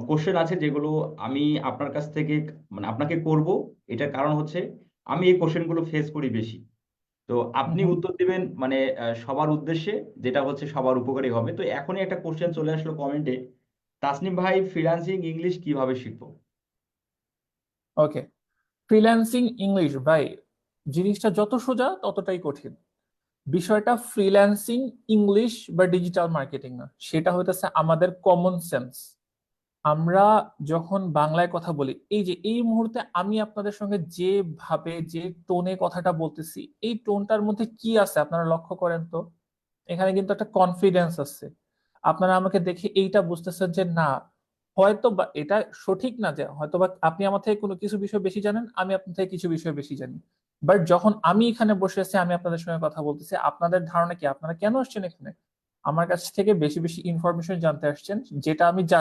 Question আছে যেগুলো আমি আপনার কাছ থেকে মানে আপনাকে করব। এটার কারণ হচ্ছে আমি এই কোশ্চেনগুলো ফেস করি বেশি। তো আপনি হুম। উত্তর দিবেন মানে সবার উদ্দেশ্যে, যেটা হচ্ছে সবার উপকারী হবে। তো এখনই একটা কোশ্চেন চলে আসলো কমেন্টে, তাসনিম ভাই ফ্রিল্যান্সিং ইংলিশ কিভাবে শিখবো? ওকে, ফ্রিল্যান্সিং ইংলিশ ভাই, জিনিসটা যত সোজা ততটাই কঠিন। বিষয়টা ফ্রিল্যান্সিং ইংলিশ বা ডিজিটাল মার্কেটিং না, সেটা হইতেছে আমাদের কমন সেন্স। আমরা যখন বাংলায় কথা বলি, এই যে এই মুহূর্তে আমি আপনাদের সঙ্গে যেভাবে যে টোনে কথাটা বলতেছি, এই টোনটার মধ্যে কি আছে আপনারা লক্ষ্য করেন তো। এখানে কিন্তু একটা কনফিডেন্স আছে। আপনারা আমাকে দেখে এইটা বুঝতেছেন যে না, হয়তো বা এটা সঠিক না যে হয়তো বা আপনি আমার থেকে কোনো কিছু বিষয় বেশি জানেন, আমি আপনার থেকে কিছু বিষয় বেশি জানি। বাট যখন আমি এখানে বসে আছি, আমি আপনাদের সঙ্গে কথা বলতেছি, আপনাদের ধারণা কি, আপনারা কেন আসছেন এখানে? আমার কাছ থেকে বেশি বেশি ইনফরমেশন জানতে আসছেন, যেটা আমি